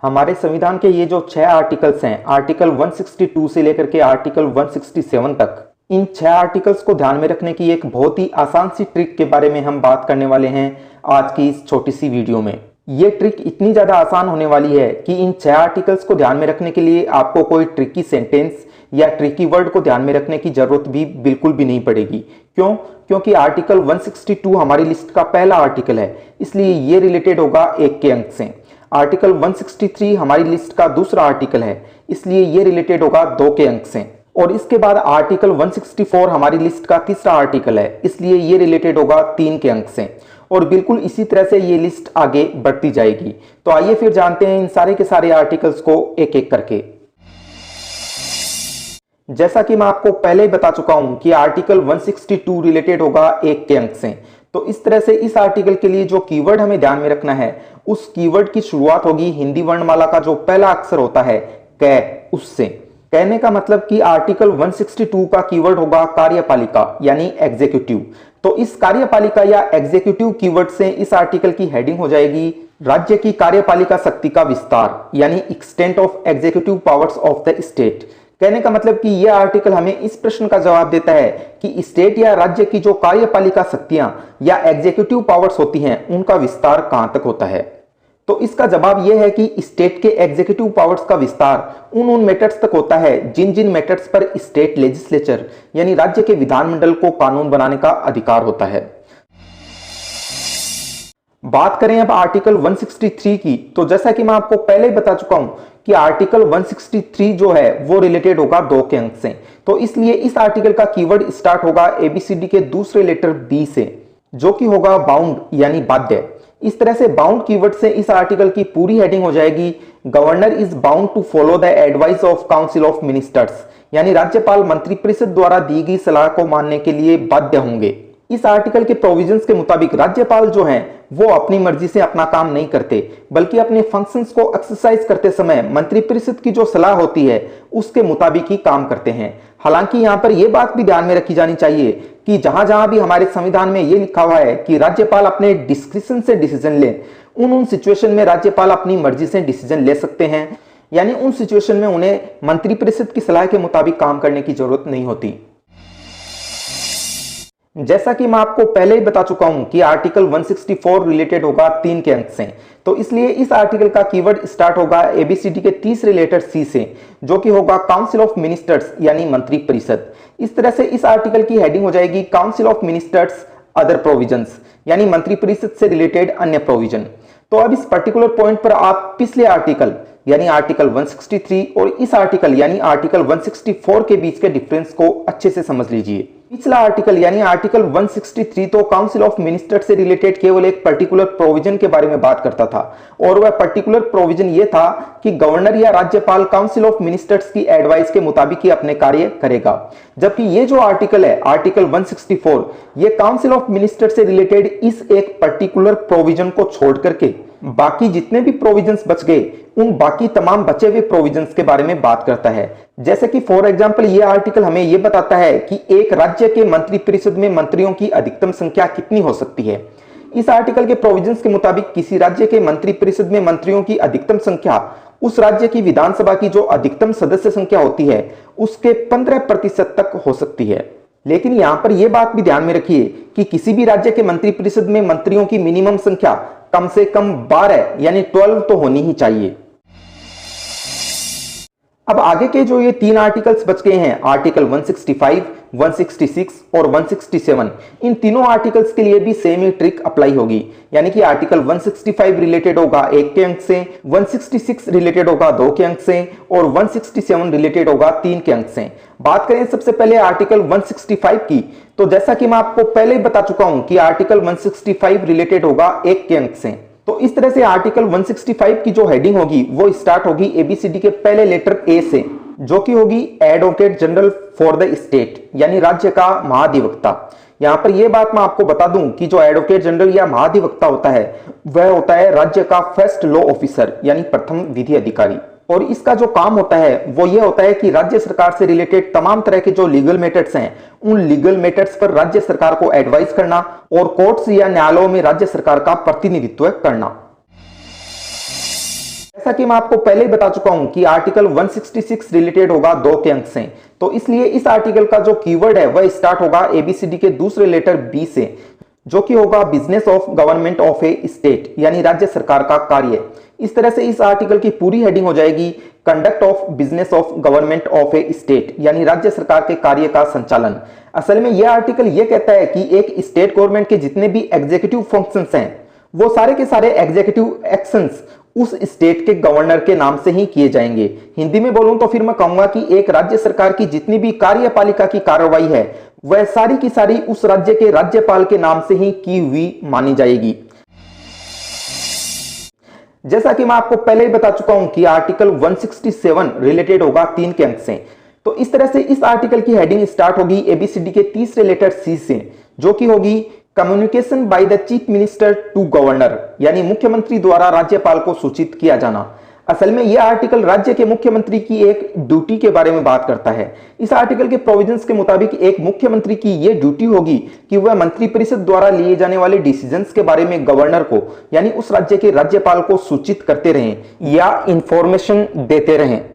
हमारे संविधान के ये जो 6 आर्टिकल्स हैं, आर्टिकल 162 से लेकर के आर्टिकल 167 तक, इन 6 आर्टिकल्स को ध्यान में रखने की एक बहुत ही आसान सी ट्रिक के बारे में हम बात करने वाले हैं आज की इस छोटी सी वीडियो में। ये ट्रिक इतनी ज़्यादा आसान होने वाली है कि इन 6 आर्टिकल्स को ध्यान में रखने के लिए आपको कोई ट्रिकी सेंटेंस या ट्रिकी वर्ड को ध्यान में रखने की जरूरत भी बिल्कुल भी नहीं पड़ेगी। क्यों? क्योंकि आर्टिकल 162 हमारी लिस्ट का पहला आर्टिकल है, इसलिए ये रिलेटेड होगा 1 के अंक से। आर्टिकल 163 हमारी लिस्ट का दूसरा आर्टिकल है, इसलिए ये रिलेटेड होगा 2 के अंक से। और इसके बाद आर्टिकल 164 हमारी लिस्ट का तीसरा आर्टिकल है, इसलिए ये रिलेटेड होगा 3 के अंक से। और बिल्कुल इसी तरह से ये लिस्ट आगे बढ़ती जाएगी। तो आइए फिर जानते हैं इन सारे के सारे आर्टिकल्स को एक एक करके। जैसा कि मैं आपको पहले ही बता चुका हूं कि आर्टिकल 162 रिलेटेड होगा 1 के अंक से। तो इस तरह से इस आर्टिकल के लिए जो कीवर्ड हमें ध्यान में रखना है, उस कीवर्ड की शुरुआत होगी हिंदी वर्णमाला का जो पहला अक्षर होता है क, उससे। कहने का मतलब कि आर्टिकल 162 का कीवर्ड होगा कार्यपालिका यानी एग्जीक्यूटिव। तो इस कार्यपालिका या एग्जीक्यूटिव कीवर्ड से इस आर्टिकल की हेडिंग हो जाएगी राज्य की कार्यपालिका शक्ति का विस्तार यानी extent of executive powers of the state. कहने का मतलब कि यह आर्टिकल हमें इस प्रश्न का जवाब देता है कि स्टेट या राज्य की जो कार्यपालिका शक्तियां या एग्जीक्यूटिव पावर्स होती हैं, उनका विस्तार कहां तक होता है। तो इसका जवाब यह है कि स्टेट के एग्जीक्यूटिव पावर्स का विस्तार उन मैटर्स तक होता है जिन जिन मैटर्स पर स्टेट लेजिस्लेचर यानी राज्य के विधानमंडल को कानून बनाने का अधिकार होता है। बात करें अब आर्टिकल 163 की, तो जैसा कि मैं आपको पहले ही बता चुका हूं कि आर्टिकल 163 जो है वो रिलेटेड होगा 2 के अंक से। तो इसलिए इस आर्टिकल का कीवर्ड स्टार्ट होगा एबीसीडी के दूसरे लेटर बी से, जो कि होगा बाउंड यानी बाध्य। इस तरह से बाउंड कीवर्ड से इस आर्टिकल की पूरी हेडिंग हो जाएगी governor is bound to follow the advice of council of ministers यानी राज्यपाल मंत्रिपरिषद द्वारा दी गई सलाह को मानने के लिए बाध्य होंगे। इस आर्टिकल के प्रोविजंस के मुताबिक राज्यपाल जो हैं वो अपनी मर्जी से अपना काम नहीं करते, बल्कि अपने फंक्शंस को एक्सरसाइज करते समय मंत्रिपरिषद की जो सलाह होती है उसके मुताबिक ही काम करते हैं। हालांकि यहाँ पर यह बात भी ध्यान में रखी जानी चाहिए कि जहां जहां भी हमारे संविधान में यह लिखा हुआ है कि राज्यपाल अपने डिस्क्रिप्शन से डिसीजन ले, उन सिचुएशन में राज्यपाल अपनी मर्जी से डिसीजन ले सकते हैं, यानी उन सिचुएशन में उन्हें मंत्रिपरिषद की सलाह के मुताबिक काम करने की जरूरत नहीं होती। जैसा कि मैं आपको पहले ही बता चुका हूं कि आर्टिकल 164 रिलेटेड होगा 3 के अंक से। तो इसलिए इस आर्टिकल का कीवर्ड स्टार्ट होगा एबीसीडी के तीसरे लेटर सी से, जो कि होगा काउंसिल ऑफ मिनिस्टर्स यानी मंत्रिपरिषद। इस तरह से इस आर्टिकल की हेडिंग हो जाएगी council of ministers other provisions यानी मंत्रिपरिषद से रिलेटेड अन्य प्रोविजन। तो अब इस पर्टिकुलर पॉइंट पर आप पिछले आर्टिकल यानी आर्टिकल 163 और इस आर्टिकल यानी आर्टिकल 164 के बीच के डिफरेंस को अच्छे से समझ लीजिए। पिछला आर्टिकल यानी आर्टिकल 163 तो काउंसिल ऑफ मिनिस्टर से रिलेटेड केवल एक पर्टिकुलर प्रोविजन के बारे में बात करता था, और वह पर्टिकुलर प्रोविजन यह था कि गवर्नर या राज्यपाल काउंसिल ऑफ मिनिस्टर्स की एडवाइस के मुताबिक ही अपने कार्य करेगा। जबकि ये जो आर्टिकल है आर्टिकल 164, ये काउंसिल ऑफ मिनिस्टर से रिलेटेड इस एक पर्टिकुलर प्रोविजन को छोड़ करके बाकी जितने भी प्रोविजंस बच गए उन बाकी तमाम बचे हुए प्रोविजंस के बारे में बात करता है। जैसे कि फॉर एग्जांपल ये आर्टिकल हमें यह बताता है कि एक राज्य के मंत्रिपरिषद में मंत्रियों की अधिकतम संख्या कितनी हो सकती है। इस आर्टिकल के प्रोविजंस के मुताबिक किसी राज्य के मंत्रिपरिषद में मंत्रियों की अधिकतम संख्या उस राज्य की विधानसभा की जो अधिकतम सदस्य संख्या होती है उसके 15% तक हो सकती है। लेकिन यहां पर यह बात भी ध्यान में रखिए कि किसी भी राज्य के मंत्रिपरिषद में मंत्रियों की मिनिमम संख्या कम से कम 12 यानी 12 तो होनी ही चाहिए। अब आगे के जो ये 3 आर्टिकल्स बच गए हैं आर्टिकल 165, 166 और 167, इन तीनों आर्टिकल्स के लिए भी सेम ही ट्रिक अप्लाई होगी। यानी कि आर्टिकल 165 रिलेटेड होगा 1 के अंक से, 166 रिलेटेड होगा 2 के अंक से और 167 रिलेटेड होगा 3 के अंक से। बात करें सबसे पहले आर्टिकल 165 की, तो जैसा कि मैं आपको पहले ही बता चुका हूं कि आर्टिकल 165 रिलेटेड होगा 1 के अंक से। तो इस तरह से आर्टिकल 165 की जो हेडिंग होगी वो स्टार्ट होगी एबीसीडी के पहले लेटर ए से, जो कि होगी advocate general for the state यानी राज्य का महाधिवक्ता। यहां पर यह बात मैं आपको बता दूं कि जो एडवोकेट जनरल या महाधिवक्ता होता है वह होता है राज्य का फर्स्ट लॉ ऑफिसर यानी प्रथम विधि अधिकारी। और इसका जो काम होता है वो ये होता है कि राज्य सरकार से रिलेटेड तमाम तरह के जो लीगल मैटर्स हैं उन लीगल मैटर्स पर राज्य सरकार को एडवाइस करना और कोर्ट्स या न्यायालयों में राज्य सरकार का प्रतिनिधित्व करना। जैसा कि मैं आपको पहले ही बता चुका हूं कि आर्टिकल 166 रिलेटेड होगा 2 के अंक से, तो इसलिए इस आर्टिकल का जो कीवर्ड है वह स्टार्ट होगा एबीसीडी के दूसरे लेटर बी से, जो कि होगा business of government of A state, यानी राज्य सरकार का कार्य। इस तरह से इस आर्टिकल की पूरी हेडिंग हो जाएगी conduct of business of government of A state, यानी राज्य सरकार के कार्य का संचालन। असल में यह आर्टिकल यह कहता है कि एक स्टेट गवर्नमेंट के जितने भी एग्जीक्यूटिव फंक्शंस हैं वो सारे के सारे एग्जीक्यूटिव एक्शंस उस स्टेट के गवर्नर के नाम से ही किए जाएंगे। हिंदी में बोलूं तो फिर मैं कहूंगा कि एक राज्य सरकार की जितनी भी कार्यपालिका की कार्रवाई है वह सारी की सारी उस राज्य के राज्यपाल के नाम से ही की हुई मानी जाएगी। जैसा कि मैं आपको पहले ही बता चुका हूं कि आर्टिकल 167 रिलेटेड होगा 3 के अंक से, तो इस तरह से इस आर्टिकल की हेडिंग स्टार्ट होगी एबीसीडी के तीसरे लेटर सी से, जो कि होगी communication by the chief minister to governor, यानी मुख्यमंत्री द्वारा राज्यपाल को सूचित किया जाना। असल में यह आर्टिकल राज्य के मुख्यमंत्री की एक ड्यूटी के बारे में बात करता है। इस आर्टिकल के प्रोविजंस के मुताबिक एक मुख्यमंत्री की यह ड्यूटी होगी कि वह मंत्रिपरिषद द्वारा लिए जाने वाले डिसीजंस के बारे में गवर्नर को, यानी उस राज्य के राज्यपाल को सूचित करते रहें या इंफॉर्मेशन देते रहें।